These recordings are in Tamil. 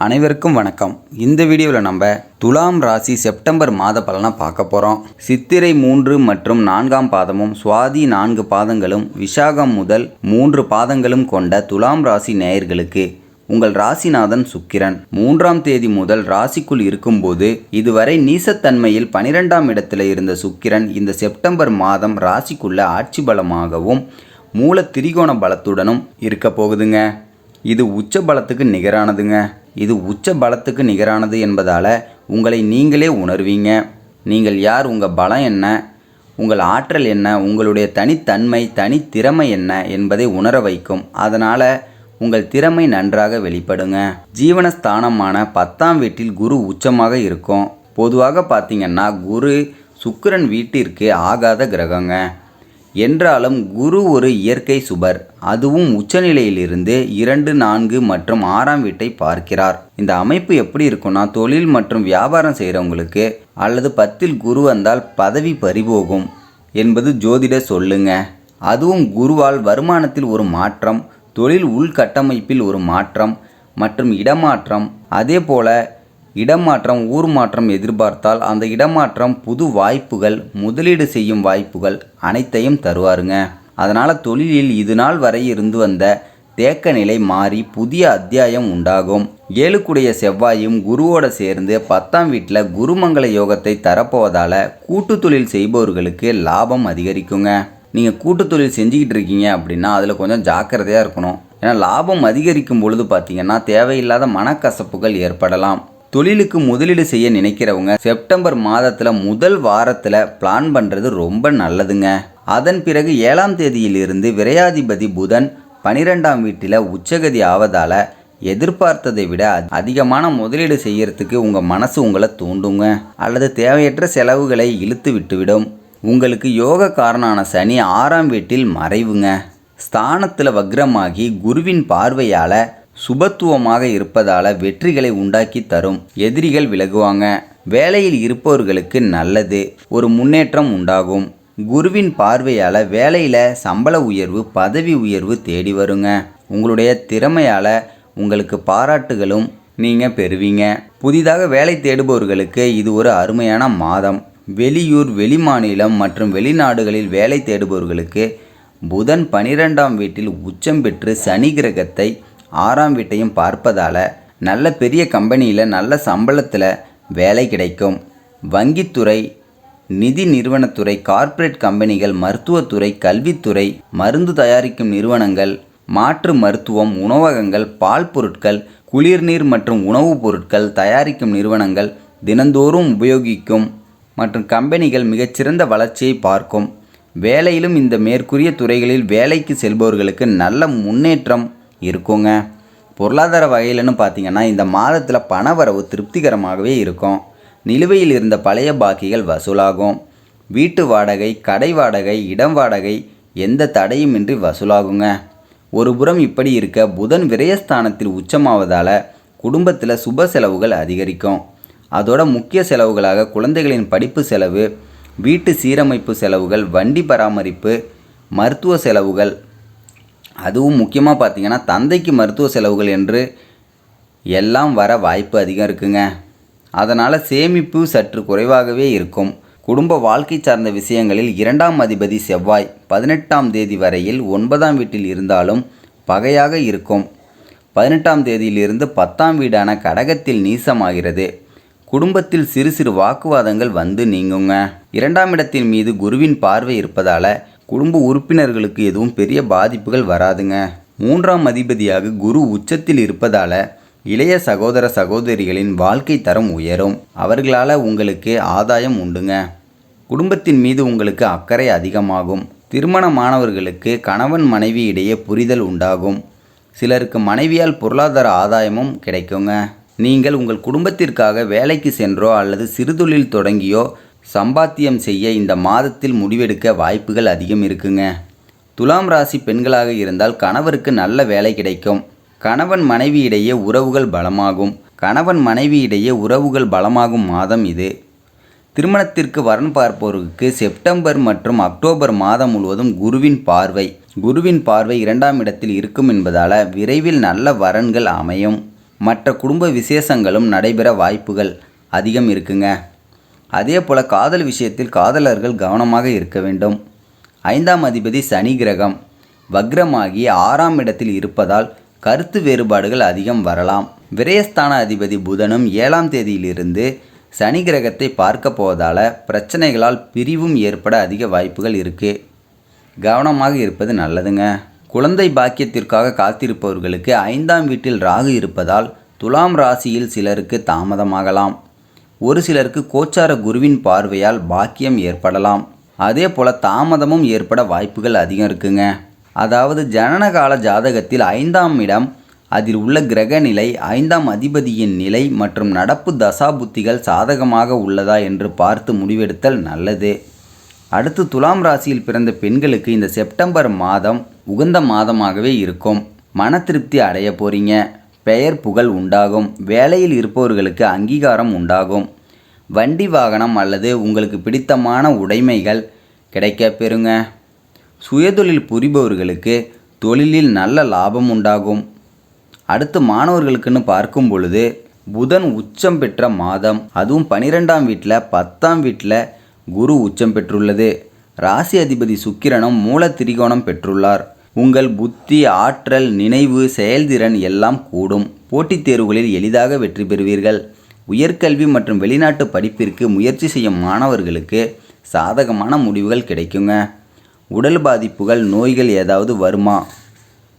அனைவருக்கும் வணக்கம். இந்த வீடியோவில் நம்ம துலாம் ராசி செப்டம்பர் மாத பலனை பார்க்க போகிறோம். சித்திரை 3 மற்றும் 4ஆம் பாதமும் சுவாதி 4 பாதங்களும் விசாகம் முதல் 3 பாதங்களும் கொண்ட துலாம் ராசி நேயர்களுக்கு உங்கள் ராசிநாதன் சுக்கிரன் 3ஆம் தேதி முதல் ராசிக்குள் இருக்கும்போது இதுவரை நீசத்தன்மையில் 12ஆம் இடத்துல இருந்த சுக்கிரன் இந்த செப்டம்பர் மாதம் ராசிக்குள்ள ஆட்சி பலமாகவும் மூல திரிகோண பலத்துடனும் இருக்க போகுதுங்க. இது உச்ச பலத்துக்கு நிகரானதுங்க. இது உச்ச பலத்துக்கு நிகரானது என்பதால் உங்களை நீங்களே உணர்வீங்க. நீங்கள் யார், உங்கள் பலம் என்ன, உங்கள் ஆற்றல் என்ன, உங்களுடைய தனித்தன்மை தனித்திறமை என்ன என்பதை உணர வைக்கும். அதனால் உங்கள் திறமை நன்றாக வெளிப்படுங்க. ஜீவனஸ்தானமான 10ஆம் வீட்டில் குரு உச்சமாக இருக்கும். பொதுவாக பார்த்திங்கன்னா குரு சுக்கிரன் வீட்டிற்கு ஆகாத கிரகங்க. என்றாலும் குரு ஒரு இயற்கை சுபர். அதுவும் உச்சநிலையிலிருந்து 2, 4 மற்றும் 6ஆம் வீட்டை பார்க்கிறார். இந்த அமைப்பு எப்படி இருக்குன்னா, தொழில் மற்றும் வியாபாரம் செய்கிறவங்களுக்கு அல்லது 10இல் குரு வந்தால் பதவி பறிபோகும் என்பது ஜோதிட சொல்லுங்க. அதுவும் குருவால் வருமானத்தில் ஒரு மாற்றம், தொழில் உள்கட்டமைப்பில் ஒரு மாற்றம் மற்றும் இடமாற்றம், அதே போல இடமாற்றம் ஊர் மாற்றம் எதிர்பார்த்தால் அந்த இடமாற்றம் புது வாய்ப்புகள், முதலீடு செய்யும் வாய்ப்புகள் அனைத்தையும் தருவாருங்க. அதனால் தொழிலில் இது நாள் வரை இருந்து வந்த தேக்க நிலை மாறி புதிய அத்தியாயம் உண்டாகும். 7க்குடைய செவ்வாயும் குருவோட சேர்ந்து 10ஆம் வீட்டில் குருமங்கள யோகத்தை தரப்போவதால் கூட்டு தொழில் செய்பவர்களுக்கு லாபம் அதிகரிக்குங்க. நீங்கள் கூட்டு தொழில் செஞ்சுக்கிட்டு இருக்கீங்க அப்படின்னா அதில் கொஞ்சம் ஜாக்கிரதையாக இருக்கணும். ஏன்னா லாபம் அதிகரிக்கும் பொழுது பார்த்திங்கன்னா தேவையில்லாத மனக்கசப்புகள் ஏற்படலாம். தொழிலுக்கு முதலீடு செய்ய நினைக்கிறவங்க செப்டம்பர் மாதத்தில் முதல் வாரத்தில் பிளான் பண்ணுறது ரொம்ப நல்லதுங்க. அதன் பிறகு 7ஆம் தேதியிலிருந்து விரையாதிபதி புதன் 12ஆம் வீட்டில் உச்சகதி ஆவதால் எதிர்பார்த்ததை விட அதிகமான முதலீடு செய்யறதுக்கு உங்கள் மனசு உங்களை தூண்டுங்க. அல்லது தேவையற்ற செலவுகளை இழுத்து விட்டுவிடும். உங்களுக்கு யோக காரனான சனி 6ஆம் வீட்டில் மறைவுங்க. ஸ்தானத்தில் வக்ரமாகி குருவின் பார்வையால் சுபத்துவமாக இருப்பதால் வெற்றிகளை உண்டாக்கி தரும். எதிரிகள் விலகுவாங்க. வேலையில் இருப்பவர்களுக்கு நல்லது, ஒரு முன்னேற்றம் உண்டாகும். குருவின் பார்வையால் வேலையில் சம்பள உயர்வு, பதவி உயர்வு தேடி வருங்க. உங்களுடைய திறமையால் உங்களுக்கு பாராட்டுகளும் நீங்கள் பெறுவீங்க. புதிதாக வேலை தேடுபவர்களுக்கு இது ஒரு அருமையான மாதம். வெளியூர், வெளிமாநிலம் மற்றும் வெளிநாடுகளில் வேலை தேடுபவர்களுக்கு புதன் 12ஆம் வீட்டில் உச்சம் பெற்று சனி கிரகத்தை 6ஆம் வீட்டையும் பார்ப்பதால் நல்ல பெரிய கம்பெனியில் நல்ல சம்பளத்தில் வேலை கிடைக்கும். வங்கித்துறை, நிதி நிறுவனத்துறை, கார்ப்பரேட் கம்பெனிகள், மருத்துவத்துறை, கல்வித்துறை, மருந்து தயாரிக்கும் நிறுவனங்கள், மாற்று மருத்துவம், உணவகங்கள், பால் பொருட்கள், குளிர்நீர் மற்றும் உணவுப் பொருட்கள் தயாரிக்கும் நிறுவனங்கள், தினந்தோறும் உபயோகிக்கும் மற்றும் கம்பெனிகள் மிகச்சிறந்த வளர்ச்சியை பார்க்கும். வேலையிலும் இந்த மேற்கூறிய துறைகளில் வேலைக்கு செல்பவர்களுக்கு நல்ல முன்னேற்றம் இருக்குங்க. பொருளாதார வகையில்னு பார்த்திங்கன்னா இந்த மாதத்தில் பணவரவு திருப்திகரமாகவே இருக்கும். நிலுவையில் இருந்த பழைய பாக்கிகள் வசூலாகும். வீட்டு வாடகை, கடை வாடகை, இடம் வாடகை எந்த தடையுமின்றி வசூலாகுங்க. ஒரு புறம் இப்படி இருக்க புதன் விரயஸ்தானத்தில் உச்சமாவதால் குடும்பத்தில் சுப செலவுகள் அதிகரிக்கும். அதோட முக்கிய செலவுகளாக குழந்தைகளின் படிப்பு செலவு, வீட்டு சீரமைப்பு செலவுகள், வண்டி பராமரிப்பு, மருத்துவ செலவுகள், அதுவும் முக்கியமாக பார்த்திங்கன்னா தந்தைக்கு மருத்துவ செலவுகள் என்று எல்லாம் வர வாய்ப்பு அதிகம் இருக்குங்க. அதனால் சேமிப்பு சற்று குறைவாகவே இருக்கும். குடும்ப வாழ்க்கை சார்ந்த விஷயங்களில் 2ஆம் அதிபதி செவ்வாய் 18ஆம் தேதி வரையில் 9ஆம் வீட்டில் இருந்தாலும் பகையாக இருக்கும். 18ஆம் தேதியிலிருந்து 10ஆம் வீடான கடகத்தில் நீசமாகிறது. குடும்பத்தில் சிறு சிறு வாக்குவாதங்கள் வந்து நீங்குங்க. 2ஆம் இடத்தின் மீது குருவின் பார்வை இருப்பதால் குடும்ப உறுப்பினர்களுக்கு எதுவும் பெரிய பாதிப்புகள் வராதுங்க. 3ஆம் அதிபதியாக குரு உச்சத்தில் இருப்பதால் இளைய சகோதர சகோதரிகளின் வாழ்க்கை தரம் உயரும். அவர்களால் உங்களுக்கு ஆதாயம் உண்டுங்க. குடும்பத்தின் மீது உங்களுக்கு அக்கறை அதிகமாகும். திருமணமானவர்களுக்கு கணவன் மனைவி இடையே புரிதல் உண்டாகும். சிலருக்கு மனைவியால் பொருளாதார ஆதாயமும் கிடைக்குங்க. நீங்கள் உங்கள் குடும்பத்திற்காக வேலைக்கு சென்றோ அல்லது சிறுதொழில் தொடங்கியோ சம்பாத்தியம் செய்ய இந்த மாதத்தில் முடிவெடுக்க வாய்ப்புகள் அதிகம் இருக்குங்க. துலாம் ராசி பெண்களாக இருந்தால் கணவருக்கு நல்ல வேலை கிடைக்கும். கணவன் மனைவி இடையே உறவுகள் பலமாகும். கணவன் மனைவி இடையே உறவுகள் பலமாகும் மாதம் இது. திருமணத்திற்கு வரன் பார்ப்போருக்கு செப்டம்பர் மற்றும் அக்டோபர் மாதம் முழுவதும் குருவின் பார்வை 2ஆம் இடத்தில் இருக்கும் என்பதால் விரைவில் நல்ல வரன்கள் அமையும். மற்ற குடும்ப விசேஷங்களும் நடைபெற வாய்ப்புகள் அதிகம் இருக்குங்க. அதே போல் காதல் விஷயத்தில் காதலர்கள் கவனமாக இருக்க வேண்டும். 5ஆம் அதிபதி சனி கிரகம் வக்ரமாகி 6ஆம் இடத்தில் இருப்பதால் கருத்து வேறுபாடுகள் அதிகம் வரலாம். விரயஸ்தான அதிபதி புதனும் 7ஆம் தேதியிலிருந்து சனி கிரகத்தை பார்க்க போவதால் பிரச்சனைகளால் பிரிவும் ஏற்பட அதிக வாய்ப்புகள் இருக்குது. கவனமாக இருப்பது நல்லதுங்க. குழந்தை பாக்கியத்திற்காக காத்திருப்பவர்களுக்கு 5ஆம் வீட்டில் ராகு இருப்பதால் துலாம் ராசியில் சிலருக்கு தாமதமாகலாம். ஒரு சிலருக்கு கோச்சார குருவின் பார்வையால் பாக்கியம் ஏற்படலாம். அதே போல் தாமதமும் ஏற்பட வாய்ப்புகள் அதிகம் இருக்குங்க. அதாவது ஜனனகால ஜாதகத்தில் 5ஆம் இடம், அதில் உள்ள கிரக நிலை, 5ஆம் அதிபதியின் நிலை மற்றும் நடப்பு தசாபுத்திகள் சாதகமாக உள்ளதா என்று பார்த்து முடிவெடுத்தல் நல்லது. அடுத்து துலாம் ராசியில் பிறந்த பெண்களுக்கு இந்த செப்டம்பர் மாதம் உகந்த மாதமாகவே இருக்கும். மன திருப்தி அடைய போகிறீங்க. பெயர் புகழ் உண்டாகும். வேலையில் இருப்பவர்களுக்கு அங்கீகாரம் உண்டாகும். வண்டி வாகனம் அல்லது உங்களுக்கு பிடித்தமான உடைமைகள் கிடைக்க பெறுங்க. சுயதொழில் புரிபவர்களுக்கு தொழிலில் நல்ல லாபம் உண்டாகும். அடுத்து மாணவர்களுக்குன்னு பார்க்கும் பொழுது புதன் உச்சம் பெற்ற மாதம், அதுவும் 12ஆம் வீட்டில் 10ஆம் வீட்டில் குரு உச்சம் பெற்றுள்ளது. ராசி அதிபதி சுக்கிரனும் மூல திரிகோணம் பெற்றுள்ளார். உங்கள் புத்தி, ஆற்றல், நினைவு, செயல்திறன் எல்லாம் கூடும். போட்டித் தேர்வுகளில் எளிதாக வெற்றி பெறுவீர்கள். உயர்கல்வி மற்றும் வெளிநாட்டு படிப்பிற்கு முயற்சி செய்யும் மாணவர்களுக்கு சாதகமான முடிவுகள் கிடைக்குங்க. உடல் பாதிப்புகள், நோய்கள் ஏதாவது வருமா,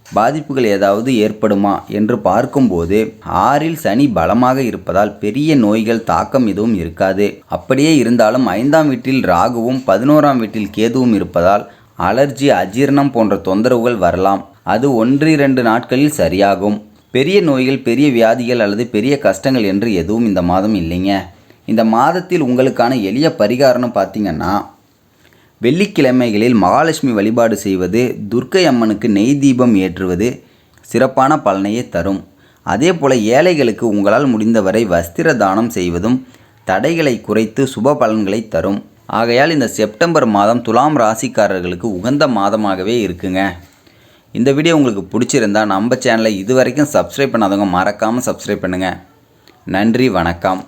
பாதிப்புகள் ஏதாவது ஏற்படுமா என்று பார்க்கும்போது 6இல் சனி பலமாக இருப்பதால் பெரிய நோய்கள் தாக்கம் எதுவும் இருக்காது. அப்படியே இருந்தாலும் 5ஆம் வீட்டில் ராகுவும் 11ஆம் வீட்டில் கேதுவும் இருப்பதால் அலர்ஜி, அஜீரணம் போன்ற தொந்தரவுகள் வரலாம். அது 1-2 நாட்களில் சரியாகும். பெரிய நோய்கள், பெரிய வியாதிகள் அல்லது பெரிய கஷ்டங்கள் என்று எதுவும் இந்த மாதம் இல்லைங்க. இந்த மாதத்தில் உங்களுக்கான எளிய பரிகாரம்னு பார்த்தீங்கன்னா, வெள்ளிக்கிழமைகளில் மகாலட்சுமி வழிபாடு செய்வது, துர்க்கை அம்மனுக்கு நெய் தீபம் ஏற்றுவது சிறப்பான பலனையே தரும். அதே போல் ஏழைகளுக்கு உங்களால் முடிந்தவரை வஸ்திர தானம் செய்வதும் தடைகளை குறைத்து சுப பலன்களை தரும். ஆகையால் இந்த செப்டம்பர் மாதம் துலாம் ராசிக்காரர்களுக்கு உகந்த மாதமாகவே இருக்குங்க. இந்த வீடியோ உங்களுக்கு பிடிச்சிருந்தா நம்ம சேனலை இதுவரைக்கும் சப்ஸ்கிரைப் பண்ணாதவங்க மறக்காமல் சப்ஸ்கிரைப் பண்ணுங்கள். நன்றி, வணக்கம்.